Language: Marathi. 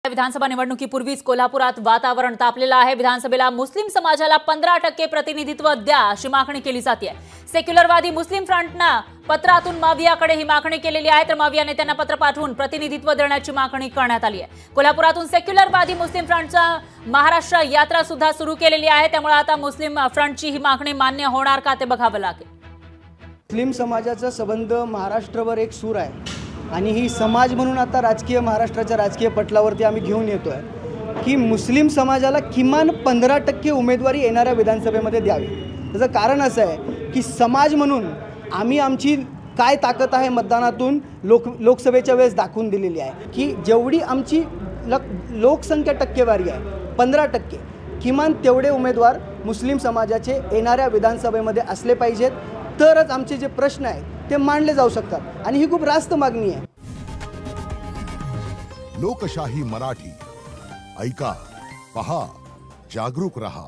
विधानसभा निवडणुकीपूर्वीच कोल्हापुरात वातावरण तापलेलं आहे। विधानसभेला मुस्लिम समाजाला 15% प्रतिनिधित्व द्या अशी मागणी केली जाते। सेक्युलरवादी मुस्लिम फ्रंटनं पत्रातून मावियाकडे ही मागणी केलेली आहे, तर मावियाने त्यांना पत्र पाठवून प्रतिनिधित्व देण्याची मागणी करण्यात आली आहे। कोल्हापुरातून सेक्युलरवादी मुस्लिम फ्रंटचा महाराष्ट्र यात्रा सुद्धा सुरू केलेली आहे, त्यामुळे आता मुस्लिम फ्रंटची ही मागणी मान्य होणार का ते बघावं लागेल। मुस्लिम समाजाचा संबंध महाराष्ट्रावर एक सूर आहे आणि ही समाज म्हणून आता महाराष्ट्राच्या राजकीय पटलावरती आम्ही घेऊन येतोय की मुस्लिम समाजाला किमान 15% उमेदवारी येणाऱ्या विधानसभेमध्ये द्यावी। त्याचं कारण असं आहे की समाज म्हणून आम्ही आमची काय ताकद आहे मतदानातून लोकसभेच्या वेळेस दाखवून दिलेली आहे की जेवढी आमची लोकसंख्या टक्केवारी आहे 15%, किमान तेवढे उमेदवार मुस्लिम समाजाचे येणाऱ्या विधानसभेमध्ये असले पाहिजेत, तरच आमचे जे प्रश्न आहेत ते मांडले जाऊ शकतात आणि ही खूप रास्त मागणी आहे। लोकशाही मराठी ऐका, पहा, जागरूक रहा।